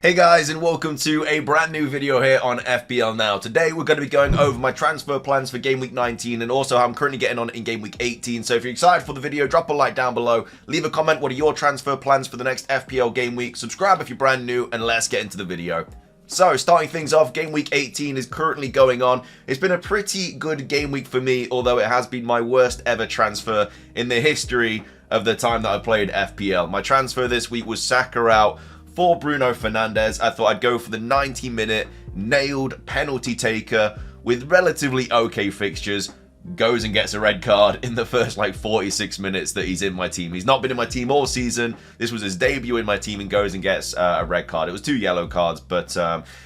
Hey guys, and welcome to a brand new video here on FPL Now. Today we're going to be going over my transfer plans for Game Week 19 and also how I'm currently getting on in Game Week 18. So if you're excited for the video, drop a like down below, leave a comment, what are your transfer plans for the next FPL Game Week, subscribe if you're brand new, and let's get into the video. So, starting things off, Game Week 18 is currently going on. It's been a pretty good game week for me, although it has been my worst ever transfer in the history of the time that I played FPL. My transfer this week was Saka out for Bruno Fernandes. I thought I'd go for the 90-minute nailed penalty taker with relatively okay fixtures. Goes and gets a red card in the first 46 minutes that he's in my team. He's not been in my team all season. This was his debut in my team and goes and gets a red card. It was 2 yellow cards, but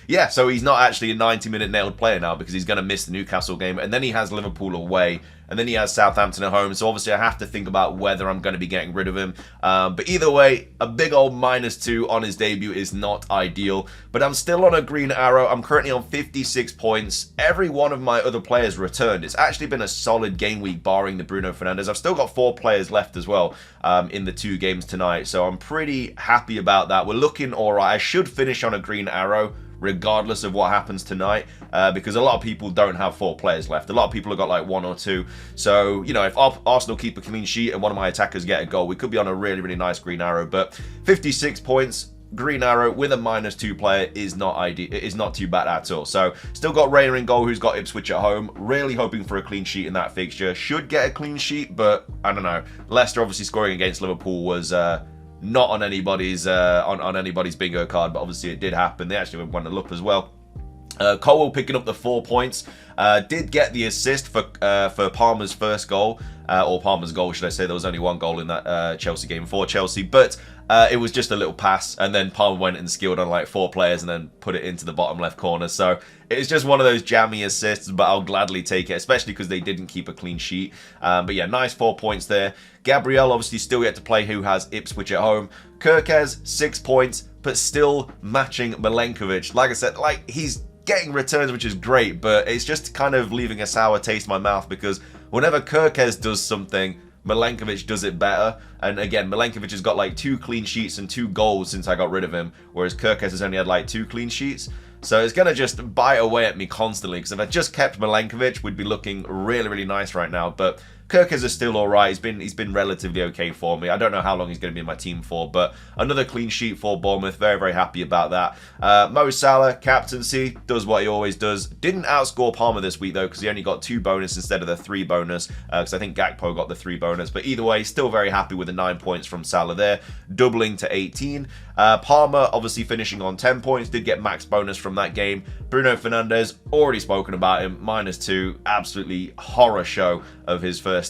yeah, so he's not actually a 90-minute nailed player now because he's going to miss the Newcastle game, and then he has Liverpool away, and then he has Southampton at home, so obviously I have to think about whether I'm going to be getting rid of him. But either way, a big old -2 on his debut is not ideal, but I'm still on a green arrow. I'm currently on 56 points. Every one of my other players returned. It's actually been a solid game week barring the Bruno Fernandes. I've still got 4 players left as well in the 2 games tonight, so I'm pretty happy about that. We're looking alright. I should finish on a green arrow regardless of what happens tonight, because a lot of people don't have 4 players left. A lot of people have got 1 or 2. So, you know, if Arsenal keep a clean sheet and one of my attackers get a goal, we could be on a really, really nice green arrow. But 56 points, green arrow with a -2 player is not ideal. It is not too bad at all. So, still got Raya in goal, who's got Ipswich at home. Really hoping for a clean sheet in that fixture. Should get a clean sheet, but I don't know. Leicester obviously scoring against Liverpool was not on anybody's on anybody's bingo card, but obviously it did happen. They actually went up as well. Colwell picking up the 4 points. Did get the assist for Palmer's first goal, or Palmer's goal, should I say. There was only 1 goal in that Chelsea game for Chelsea, but it was just a little pass, and then Palmer went and skilled on 4 players and then put it into the bottom left corner. So it's just one of those jammy assists, but I'll gladly take it, especially because they didn't keep a clean sheet. But yeah, nice 4 points there. Gabriel obviously still yet to play, who has Ipswich at home. Kirkez, 6 points, but still matching Milenkovic. Like I said, he's getting returns, which is great, but it's just kind of leaving a sour taste in my mouth because whenever Kirkez does something, Milenkovic does it better. And again, Milenkovic has got 2 clean sheets and 2 goals since I got rid of him, whereas Kirkez has only had 2 clean sheets. So it's going to just bite away at me constantly, because if I just kept Milenkovic, we'd be looking really, really nice right now. But Kirkez is still alright. He's been relatively okay for me. I don't know how long he's going to be in my team for, but another clean sheet for Bournemouth. Very, very happy about that. Mo Salah, captaincy, does what he always does. Didn't outscore Palmer this week, though, because he only got 2 bonus instead of the 3 bonus, because I think Gakpo got the 3 bonus. But either way, still very happy with the 9 points from Salah there, doubling to 18. Palmer obviously finishing on 10 points, did get max bonus from that game. Bruno Fernandes, already spoken about him, -2, absolutely horror show of his first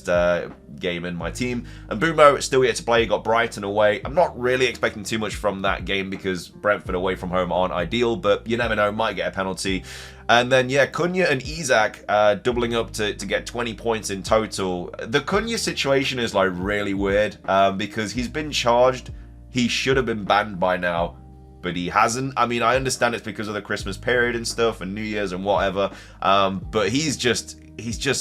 game in my team. And Bumo still yet to play, got Brighton away. I'm not really expecting too much from that game because Brentford away from home aren't ideal, but you never know, might get a penalty. And then, yeah, Cunha and Isak doubling up to get 20 points in total. The Cunha situation is really weird because he's been charged. He should have been banned by now, but he hasn't. I mean, I understand it's because of the Christmas period and stuff and New Year's and whatever, but he's just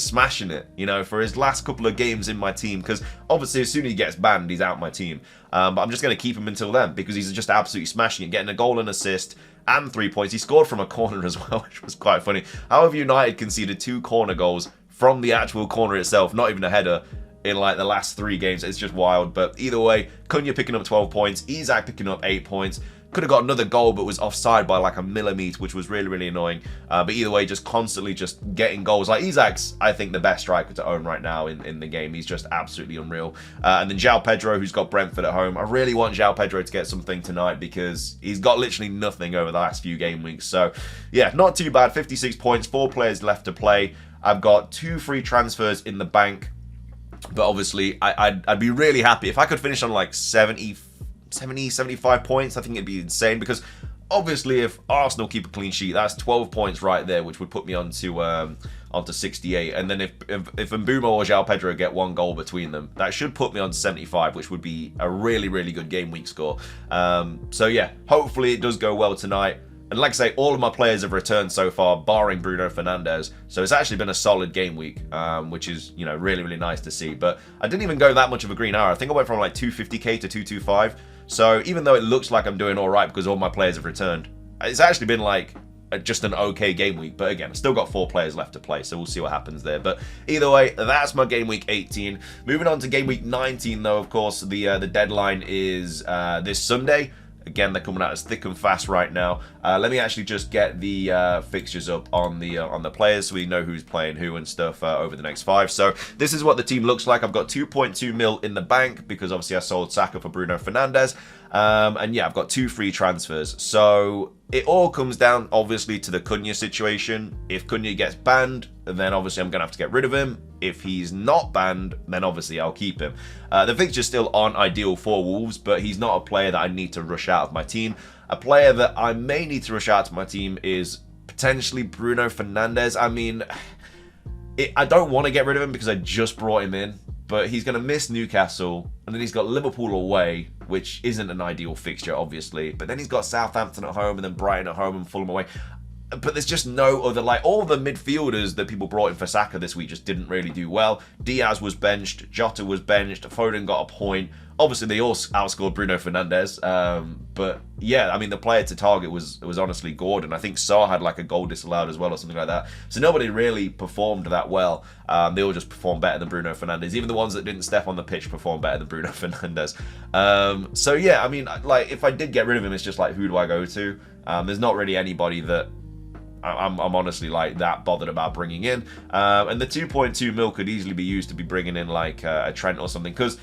smashing it, you know, for his last couple of games in my team, because obviously as soon as he gets banned, he's out my team. But I'm just going to keep him until then because he's just absolutely smashing it, getting a goal and assist and 3 points. He scored from a corner as well, which was quite funny. How have United conceded 2 corner goals from the actual corner itself, not even a header, in the last 3 games? It's just wild. But either way, Cunha picking up 12 points, Isak picking up 8 points. Could have got another goal, but was offside by a millimetre, which was really, really annoying. But either way, just constantly just getting goals. Isak's, I think, the best striker to own right now in the game. He's just absolutely unreal. And then João Pedro, who's got Brentford at home. I really want João Pedro to get something tonight because he's got literally nothing over the last few game weeks. So, yeah, not too bad. 56 points, 4 players left to play. I've got 2 free transfers in the bank. But obviously, I'd be really happy if I could finish on 70, 75 points. I think it'd be insane because obviously if Arsenal keep a clean sheet, that's 12 points right there, which would put me onto 68. And then if Mbeumo or João Pedro get 1 goal between them, that should put me on 75, which would be a really, really good game week score. So yeah, hopefully it does go well tonight. And like I say, all of my players have returned so far, barring Bruno Fernandes. So it's actually been a solid game week, which is, you know, really, really nice to see. But I didn't even go that much of a green arrow. I think I went from 250k to 225. So even though it looks like I'm doing all right because all my players have returned, it's actually been like just an okay game week. But again, I've still got 4 players left to play, so we'll see what happens there. But either way, that's my game week 18. Moving on to game week 19, though, of course, the deadline is this Sunday. Again, they're coming out as thick and fast right now. Let me actually just get the fixtures up on the players so we know who's playing who and stuff over the next 5. So this is what the team looks like. I've got 2.2 mil in the bank because obviously I sold Saka for Bruno Fernandes. And yeah, I've got 2 free transfers. So it all comes down, obviously, to the Cunha situation. If Cunha gets banned, then obviously I'm going to have to get rid of him. If he's not banned, then obviously I'll keep him. The fixtures still aren't ideal for Wolves, but he's not a player that I need to rush out of my team. A player that I may need to rush out to my team is potentially Bruno Fernandes. I mean, I don't want to get rid of him because I just brought him in. But he's going to miss Newcastle, and then he's got Liverpool away, which isn't an ideal fixture, obviously. But then he's got Southampton at home, and then Brighton at home, and Fulham away. But there's just no other, like, all the midfielders that people brought in for Saka this week just didn't really do well. Diaz was benched, Jota was benched, Foden got a point. Obviously, they all outscored Bruno Fernandes. But yeah, I mean, the player to target was honestly Gordon. I think Saar had like a goal disallowed as well or something like that. So nobody really performed that well. They all just performed better than Bruno Fernandes. Even the ones that didn't step on the pitch performed better than Bruno Fernandes. So yeah, I mean, like, if I did get rid of him, it's just like, who do I go to? There's not really anybody that I'm honestly like that bothered about bringing in. And the 2.2 mil could easily be used to be bringing in like a Trent or something, because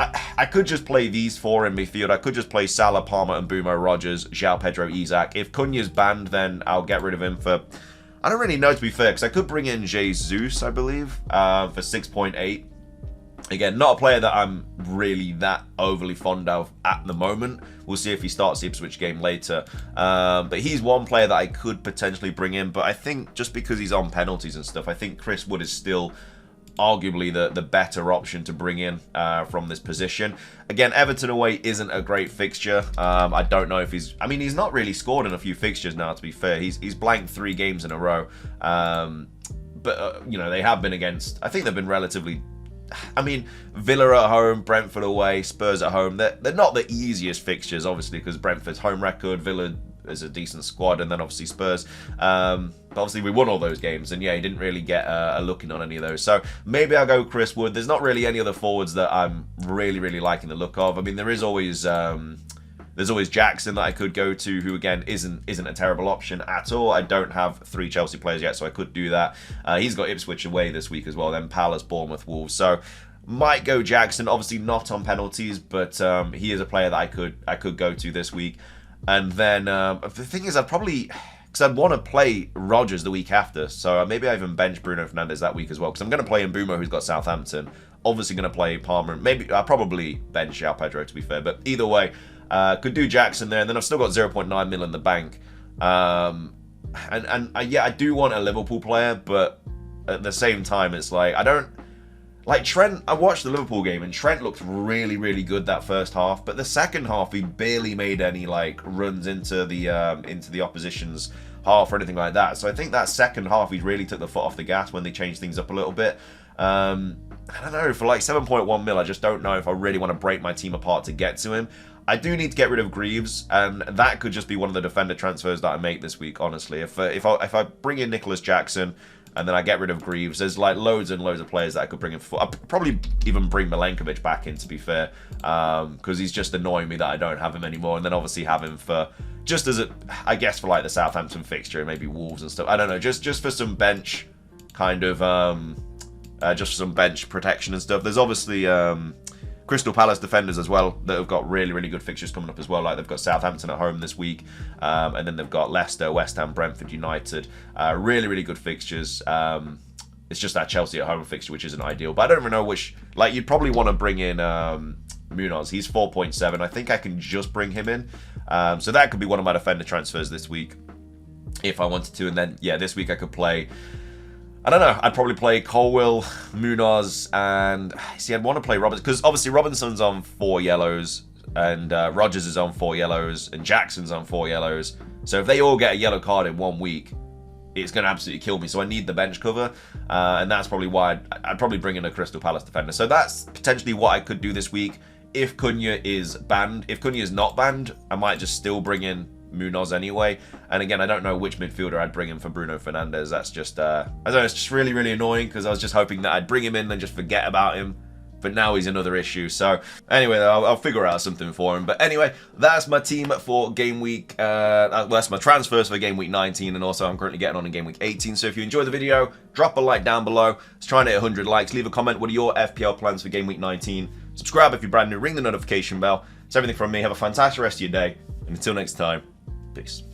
I could just play these 4 in midfield. I could just play Salah, Palmer, and Mbumo, Rodgers, João Pedro, Isak. If Cunha's banned, then I'll get rid of him for... I don't really know, to be fair, because I could bring in Jesus, I believe, for 6.8. Again, not a player that I'm really that overly fond of at the moment. We'll see if he starts the Ipswich game later. But he's one player that I could potentially bring in. But I think just because he's on penalties and stuff, I think Chris Wood is still arguably the better option to bring in from this position. Again, Everton away isn't a great fixture. I don't know if he's... I mean, he's not really scored in a few fixtures now, to be fair. He's blanked 3 games in a row. But, you know, they have been against... I think they've been relatively... I mean, Villa at home, Brentford away, Spurs at home. They're not the easiest fixtures, obviously, because Brentford's home record, Villa is a decent squad, and then obviously Spurs. But obviously we won all those games, and yeah, he didn't really get a look in on any of those. So maybe I'll go Chris Wood. There's not really any other forwards that I'm really liking the look of. I mean, there is always there's always Jackson that I could go to, who again isn't a terrible option at all. I don't have 3 Chelsea players yet, so I could do that. He's got Ipswich away this week as well, then Palace, Bournemouth, Wolves. So might go Jackson, obviously not on penalties, but he is a player that I could go to this week. And then the thing is, I'd probably, because I'd want to play Rodgers the week after, so maybe I even bench Bruno Fernandes that week as well, because I'm going to play Mbumo, who's got Southampton. Obviously going to play Palmer. Maybe I'll probably bench João Pedro, to be fair, but either way, could do Jackson there, and then I've still got 0.9 mil in the bank. And yeah, I do want a Liverpool player, but at the same time, it's like, I don't... Like Trent, I watched the Liverpool game, and Trent looked really good that first half, but the second half, he barely made any like runs into the opposition's half or anything like that. So I think that second half, he really took the foot off the gas when they changed things up a little bit. I don't know, for like 7.1 mil, I just don't know if I really want to break my team apart to get to him. I do need to get rid of Greaves, and that could just be one of the defender transfers that I make this week, honestly. If I bring in Nicholas Jackson, and then I get rid of Greaves, there's like loads and loads of players that I could bring in for. I'd probably even bring Milenkovic back in, to be fair, because he's just annoying me that I don't have him anymore, and then obviously have him for, just as I guess for like the Southampton fixture, and maybe Wolves and stuff. I don't know, just for some bench kind of, just for some bench protection and stuff. There's obviously Crystal Palace defenders as well that have got really good fixtures coming up as well. Like they've got Southampton at home this week, and then they've got Leicester, West Ham, Brentford, United. Really good fixtures. It's just that Chelsea at home fixture, which isn't ideal. But I don't even know which. Like you'd probably want to bring in Munoz. He's 4.7. I think I can just bring him in. So that could be one of my defender transfers this week if I wanted to. And then yeah, this week I could play. I don't know, I'd probably play Colwill, Munoz, and see, I'd want to play Robinson, because obviously Robinson's on 4 yellows, and Rodgers is on 4 yellows, and Jackson's on 4 yellows. So if they all get a yellow card in 1 week, it's going to absolutely kill me. So I need the bench cover, and that's probably why I'd probably bring in a Crystal Palace defender. So that's potentially what I could do this week. if Cunha is banned. If Cunha is not banned, I might just still bring in Munoz anyway. And again, I don't know which midfielder I'd bring in for Bruno Fernandes. That's just, I don't know, it's just really, really annoying because I was just hoping that I'd bring him in and just forget about him. But now he's another issue. So anyway, I'll figure out something for him. But anyway, that's my team for game week. Well, that's my transfers for game week 19. And also I'm currently getting on in game week 18. So if you enjoyed the video, drop a like down below. Let's try and hit 100 likes. Leave a comment. What are your FPL plans for game week 19? Subscribe if you're brand new. Ring the notification bell. It's everything from me. Have a fantastic rest of your day. And until next time, peace.